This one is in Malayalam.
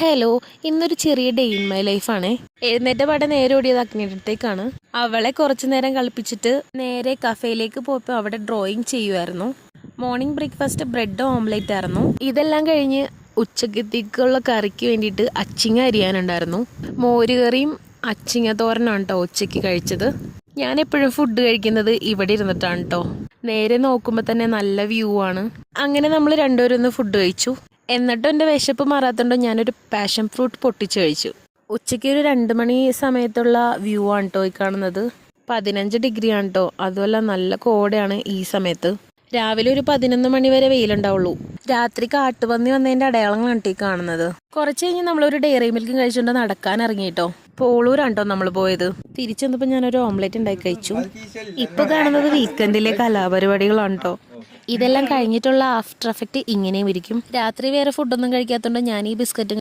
ഹലോ, ഇന്നൊരു ചെറിയ ഡേ ഇൻ മൈ ലൈഫാണേ. എഴുന്നേറ്റ പാടെ നേരെ ഓടിയത് അഗ്നിയിടത്തേക്കാണ്. അവളെ കുറച്ചു നേരം കളിപ്പിച്ചിട്ട് നേരെ കഫേയിലേക്ക് പോയപ്പോൾ അവിടെ ഡ്രോയിങ് ചെയ്യുമായിരുന്നു. മോർണിംഗ് ബ്രേക്ക്ഫാസ്റ്റ് ബ്രെഡ് ഓംലെറ്റ് ആയിരുന്നു. ഇതെല്ലാം കഴിഞ്ഞ് ഉച്ചക്കത്തേക്കുള്ള കറിക്ക് വേണ്ടിയിട്ട് അച്ചിങ്ങ അരിയാനുണ്ടായിരുന്നു. മോരുകറിയും അച്ചിങ്ങ തോരനാണ് കേട്ടോ ഉച്ചയ്ക്ക് കഴിച്ചത്. ഞാൻ എപ്പോഴും ഫുഡ് കഴിക്കുന്നത് ഇവിടെ ഇരുന്നിട്ടാണ് കേട്ടോ. നേരെ നോക്കുമ്പോൾ തന്നെ നല്ല വ്യൂ ആണ്. അങ്ങനെ നമ്മൾ രണ്ടുപേരും ഒന്ന് ഫുഡ് കഴിച്ചു. എന്നിട്ടും എൻ്റെ വിശപ്പ് മാറാത്തോണ്ട് ഞാനൊരു പാഷൻ ഫ്രൂട്ട് പൊട്ടിച്ച് കഴിച്ചു. ഉച്ചയ്ക്ക് ഒരു 2 മണി സമയത്തുള്ള വ്യൂ ആണ് കേട്ടോ ഈ കാണുന്നത്. 15 ഡിഗ്രി ആണ് കേട്ടോ. അതുമല്ല നല്ല കോടയാണ് ഈ സമയത്ത്. രാവിലെ ഒരു 11 മണി വരെ വെയിലുണ്ടാവുള്ളൂ. രാത്രി കാട്ടുപന്നി വന്നതിൻ്റെ അടയാളങ്ങളാണ് കേട്ടോ ഈ കാണുന്നത്. കുറച്ച് കഴിഞ്ഞ് നമ്മളൊരു ഡയറി മിൽക്കും കഴിച്ചുകൊണ്ട് നടക്കാൻ ഇറങ്ങിയിട്ടോ. പോളൂരാണ് കേട്ടോ നമ്മൾ പോയത്. തിരിച്ചു വന്നപ്പോൾ ഞാനൊരു ഓംലെറ്റ് ഉണ്ടാക്കി കഴിച്ചു. ഇപ്പൊ കാണുന്നത് വീക്കെൻഡിലെ കലാപരിപാടികളാണ് കേട്ടോ. ഇതെല്ലാം കഴിഞ്ഞിട്ടുള്ള ആഫ്റ്റർ എഫക്റ്റ് ഇങ്ങനെയും ഇരിക്കും. രാത്രി വേറെ ഫുഡൊന്നും കഴിക്കാത്തതുകൊണ്ട് ഞാൻ ഈ ബിസ്ക്കറ്റും